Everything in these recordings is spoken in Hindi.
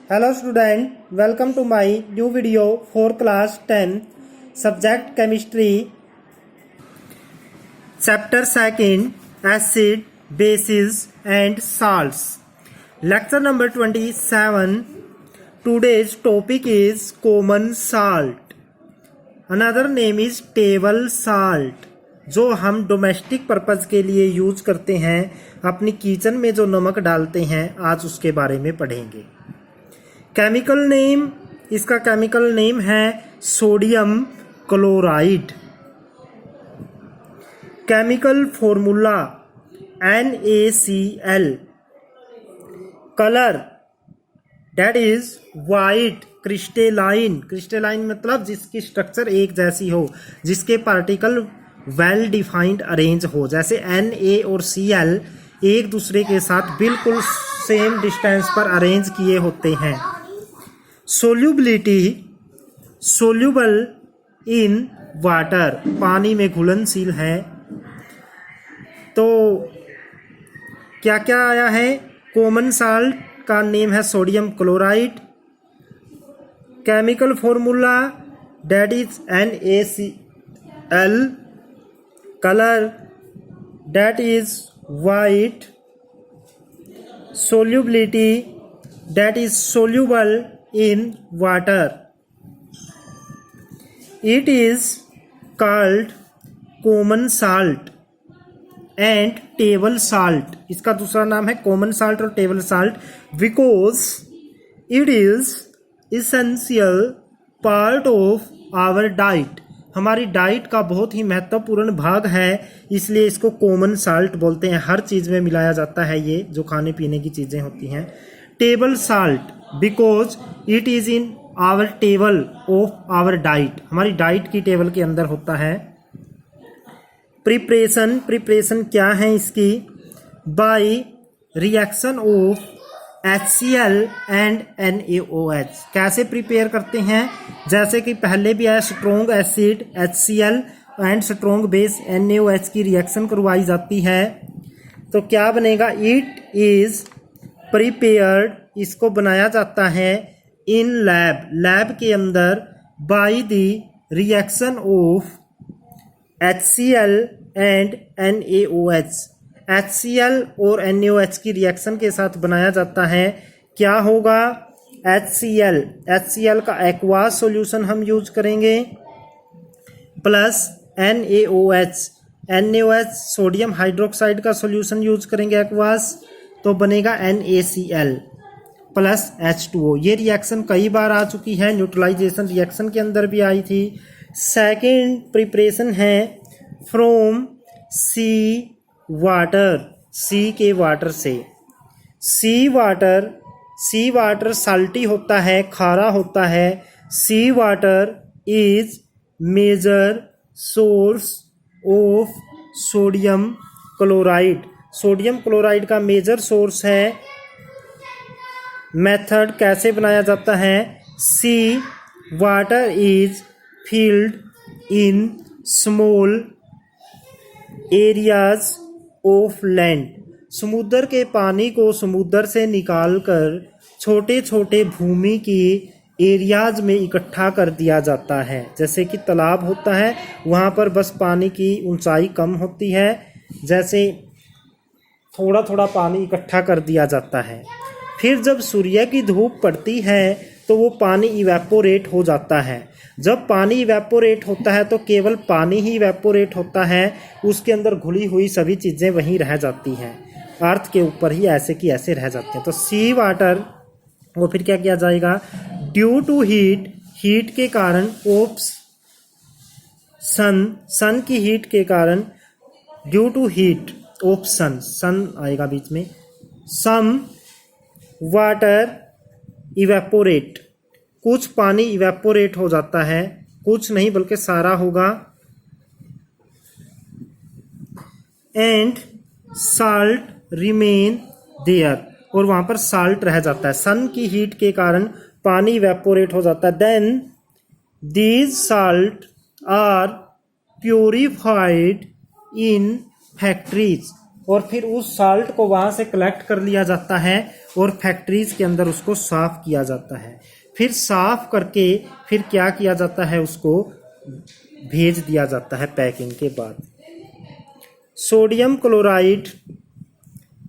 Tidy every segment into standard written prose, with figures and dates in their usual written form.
Hello student, welcome to my new video for class 10 subject chemistry chapter 2 acid, bases and salts. Lecture number 27. Today's topic is common salt. Another name is table salt. जो हम डोमेस्टिक पर्पज के लिए यूज करते हैं, अपनी किचन में जो नमक डालते हैं, आज उसके बारे में पढ़ेंगे। केमिकल नेम, इसका केमिकल नेम है sodium chloride. Chemical formula NaCl। Colour that is white crystalline. Crystalline मतलब जिसकी स्ट्रक्चर एक जैसी हो, जिसके पार्टिकल वेल डिफाइंड अरेंज हो, जैसे Na और Cl एक दूसरे के साथ बिल्कुल सेम डिस्टेंस पर अरेंज किए होते हैं। सोल्यूबिलिटी सोल्यूबल इन वाटर, पानी में घुलनशील है। तो क्या क्या आया है? कॉमन साल्ट का नेम है sodium chloride. Chemical formula that is NaCl। Colour that is white. Solubility that is soluble in water. It is called common salt and table salt. इसका दूसरा नाम है common salt और table salt because it is essential part of our diet. हमारी डाइट का बहुत ही महत्वपूर्ण भाग है, इसलिए इसको कॉमन साल्ट बोलते हैं। हर चीज़ में मिलाया जाता है, ये जो खाने पीने की चीज़ें होती हैं। Table salt because it is in our table of our diet, हमारी डाइट की टेबल के अंदर होता है। प्रिपरेशन क्या है इसकी? By reaction of HCl and NaOH। कैसे प्रिपेयर करते हैं? जैसे कि पहले भी आया, strong acid HCl and strong base NaOH की रिएक्शन करवाई जाती है। तो क्या बनेगा? इट इज प्रिपेयर्ड, इसको बनाया जाता है इन लैब, लैब के अंदर, by the reaction of HCl and NaOH। HCl और NaOH की रिएक्शन के साथ बनाया जाता है। क्या होगा? HCl का एक्वास सॉल्यूशन हम यूज करेंगे प्लस NaOH सोडियम हाइड्रोक्साइड का सॉल्यूशन यूज करेंगे एक्वास, तो बनेगा NaCl प्लस H2O। ये रिएक्शन कई बार आ चुकी है, न्यूट्रलाइजेशन रिएक्शन के अंदर भी आई थी। सेकेंड प्रिपरेशन है फ्रॉम सी वाटर, सी के वाटर से। सी वाटर साल्टी होता है, खारा होता है। Sea water is major source of sodium chloride. Sodium chloride का मेजर सोर्स है। मेथड कैसे बनाया जाता है? Sea water is filled in small areas of land. समुद्र के पानी को समुद्र से निकालकर छोटे छोटे भूमि की एरियाज में इकट्ठा कर दिया जाता है। जैसे कि तालाब होता है, वहाँ पर बस पानी की ऊंचाई कम होती है, जैसे थोड़ा थोड़ा पानी इकट्ठा कर दिया जाता है। फिर जब सूर्य की धूप पड़ती है तो वो पानी इवेपोरेट हो जाता है। जब पानी इवेपोरेट होता है तो केवल पानी ही इवेपोरेट होता है, उसके अंदर घुली हुई सभी चीज़ें वहीं रह जाती हैं, अर्थ के ऊपर ही ऐसे की ऐसे रह जाती हैं। तो सी वाटर वो फिर क्या किया जाएगा? ड्यू टू हीट के कारण ऑफ सन की हीट के कारण, ड्यू टू हीट ऑफ सन आएगा बीच में। सम वाटर इवेपोरेट, कुछ पानी इवेपोरेट हो जाता है, कुछ नहीं बल्कि सारा होगा। एंड साल्ट रिमेन देयर, और वहां पर साल्ट रह जाता है। सन की हीट के कारण पानी इवेपोरेट हो जाता है। Then these salt are purified in factories. और फिर उस साल्ट को वहाँ से कलेक्ट कर लिया जाता है और फैक्ट्रीज के अंदर उसको साफ किया जाता है। फिर साफ करके फिर क्या किया जाता है, उसको भेज दिया जाता है पैकिंग के बाद। Sodium chloride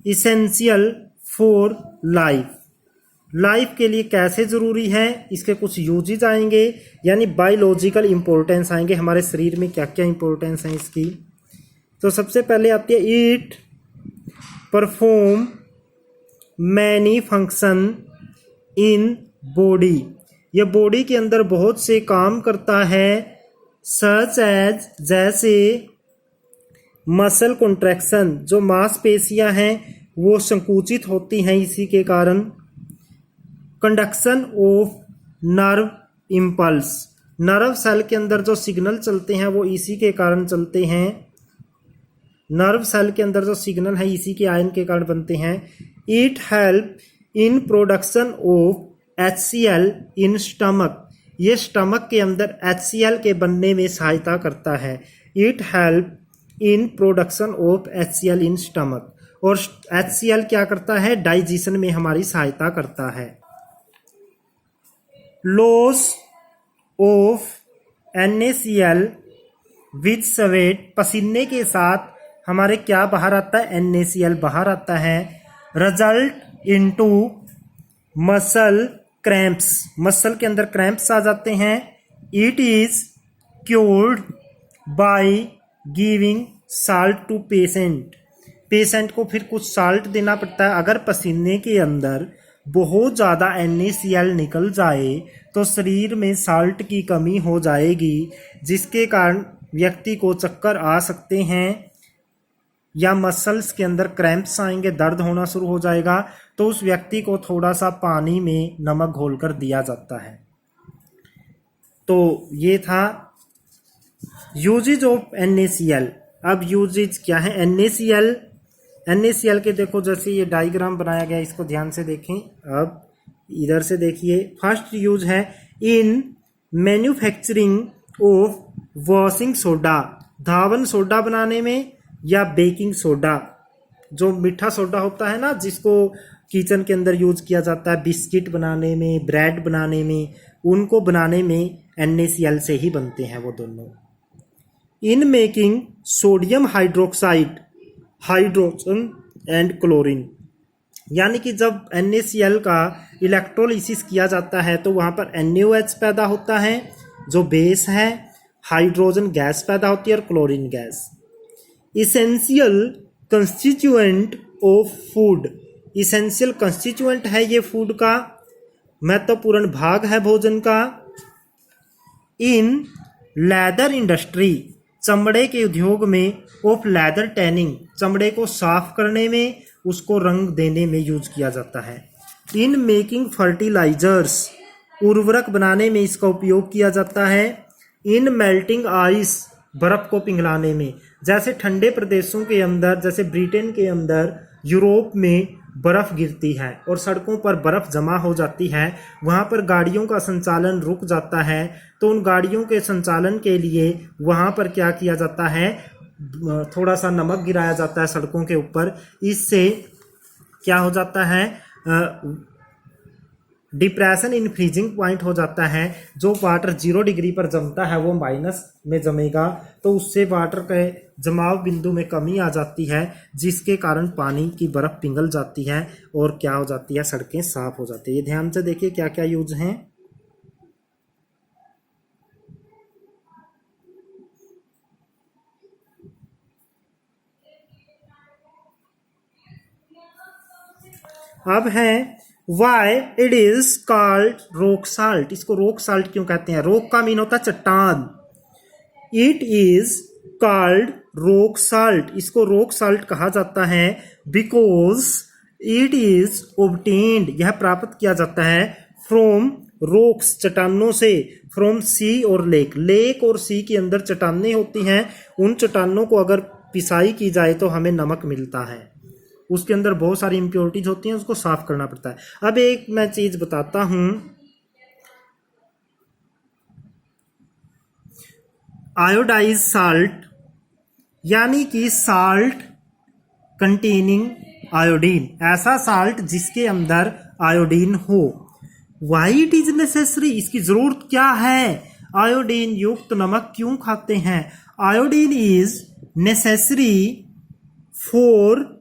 essential for life. Life के लिए कैसे ज़रूरी है, इसके कुछ यूजेज आएंगे, यानी बायोलॉजिकल इंपॉर्टेंस आएंगे, हमारे शरीर में क्या क्या इंपॉर्टेंस है इसकी। तो सबसे पहले आती है it perform many function in body. ये बॉडी के अंदर बहुत से काम करता है, सच एज जैसे मसल कॉन्ट्रैक्शन, जो मांसपेशियां हैं वो संकुचित होती हैं इसी के कारण। Conduction of nerve impulse, nerve cell के अंदर जो सिग्नल चलते हैं वो इसी के कारण चलते हैं। नर्व सेल के अंदर जो सिग्नल है इसी के आयन के कारण बनते हैं। It help in production of HCl in stomach, ये स्टमक के अंदर HCl के बनने में सहायता करता है। It help in production of HCl in stomach, और HCl क्या करता है, डाइजेशन में हमारी सहायता करता है। Loss of NaCl with sweat, पसीने के साथ हमारे क्या बाहर आता है, NaCl बाहर आता है। Result into muscle cramps, muscle के अंदर क्रैम्प्स आ जाते हैं। It is cured by giving salt to patient, patient को फिर कुछ साल्ट देना पड़ता है। अगर पसीने के अंदर बहुत ज़्यादा NaCl निकल जाए तो शरीर में साल्ट की कमी हो जाएगी, जिसके कारण व्यक्ति को चक्कर आ सकते हैं या मसल्स के अंदर क्रैम्प्स आएंगे, दर्द होना शुरू हो जाएगा। तो उस व्यक्ति को थोड़ा सा पानी में नमक घोलकर दिया जाता है। तो ये था यूजेज ऑफ NaCl। अब यूजेज क्या है NaCl के देखो, जैसे ये डायग्राम बनाया गया, इसको ध्यान से देखें। अब इधर से देखिए, फर्स्ट यूज है in manufacturing of washing soda, Dhawan soda बनाने में, या बेकिंग सोडा, जो मीठा सोडा होता है ना, जिसको किचन के अंदर यूज किया जाता है बिस्किट बनाने में, ब्रेड बनाने में, उनको बनाने में NaCl से ही बनते हैं वो दोनों। In making sodium hydroxide, hydrogen and chlorine, यानी कि जब NaCl का इलेक्ट्रोलिसिस किया जाता है तो वहाँ पर NaOH पैदा होता है जो बेस है, हाइड्रोजन गैस पैदा होती है और chlorine gas. Essential constituent of food, essential constituent है ये फूड का, महत्वपूर्ण भाग है भोजन का। इन लेदर इंडस्ट्री, चमड़े के उद्योग में, ऑफ लेदर टैनिंग, चमड़े को साफ करने में, उसको रंग देने में यूज किया जाता है। इन मेकिंग फर्टिलाइजर्स, उर्वरक बनाने में इसका उपयोग किया जाता है। इन मेल्टिंग आइस, बर्फ को पिघलाने में, जैसे ठंडे प्रदेशों के अंदर, जैसे ब्रिटेन के अंदर, यूरोप में बर्फ गिरती है और सड़कों पर बर्फ जमा हो जाती है, वहाँ पर गाड़ियों का संचालन रुक जाता है, तो उन गाड़ियों के संचालन के लिए वहाँ पर क्या किया जाता है, थोड़ा सा नमक गिराया जाता है सड़कों के ऊपर। इससे क्या हो जाता है, डिप्रेशन इन फ्रीजिंग पॉइंट हो जाता है। जो वाटर 0 डिग्री पर जमता है वो माइनस में जमेगा, तो उससे वाटर के जमाव बिंदु में कमी आ जाती है, जिसके कारण पानी की बर्फ पिघल जाती है और क्या हो जाती है, सड़कें साफ हो जाती है। ये ध्यान से देखिए क्या क्या यूज हैं। अब है why it is called rock salt, इसको रॉक साल्ट क्यों कहते हैं। रॉक का मीन होता है चट्टान, it is called rock salt, इसको रॉक साल्ट कहा जाता है बिकॉज इट इज ऑब्टेन्ड, यह प्राप्त किया जाता है फ्रॉम रॉक्स, चट्टानों से, फ्रॉम सी और लेक, लेक और सी के अंदर चट्टानें होती हैं, उन चट्टानों को अगर पिसाई की जाए तो हमें नमक मिलता है, उसके अंदर बहुत सारी इम्प्योरिटीज होती हैं, उसको साफ करना पड़ता है। अब एक मैं चीज बताता हूं, आयोडाइज साल्ट, यानी कि साल्ट कंटेनिंग आयोडीन, ऐसा साल्ट जिसके अंदर आयोडीन हो। वाई इट इज नेसेसरी, इसकी जरूरत क्या है? आयोडीन युक्त नमक क्यों खाते हैं? Iodine is necessary for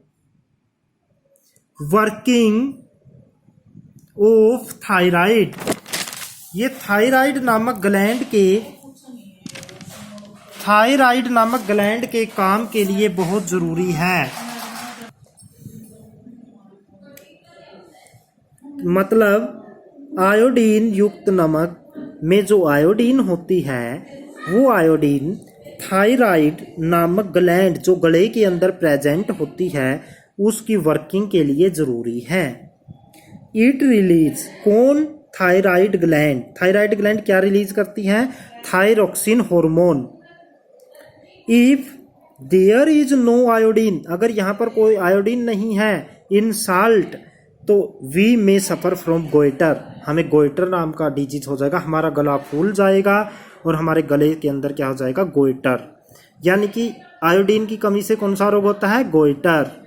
working of thyroid. ये थायराइड नामक ग्लैंड के काम के लिए बहुत जरूरी है। मतलब आयोडीन युक्त नमक में जो आयोडीन होती है वो आयोडीन थायराइड नामक ग्लैंड जो गले के अंदर प्रेजेंट होती है उसकी वर्किंग के लिए जरूरी है। इट रिलीज, कौन? थायराइड ग्लैंड क्या रिलीज करती है? Thyroxine hormone. If there is no iodine, अगर यहाँ पर कोई आयोडीन नहीं है इन साल्ट, तो वी में सफर फ्रॉम गोइटर, हमें गोइटर नाम का डिजीज हो जाएगा, हमारा गला फूल जाएगा और हमारे गले के अंदर क्या हो जाएगा? गोइटर। यानी कि आयोडीन की कमी से कौन सा रोग होता है? गोइटर।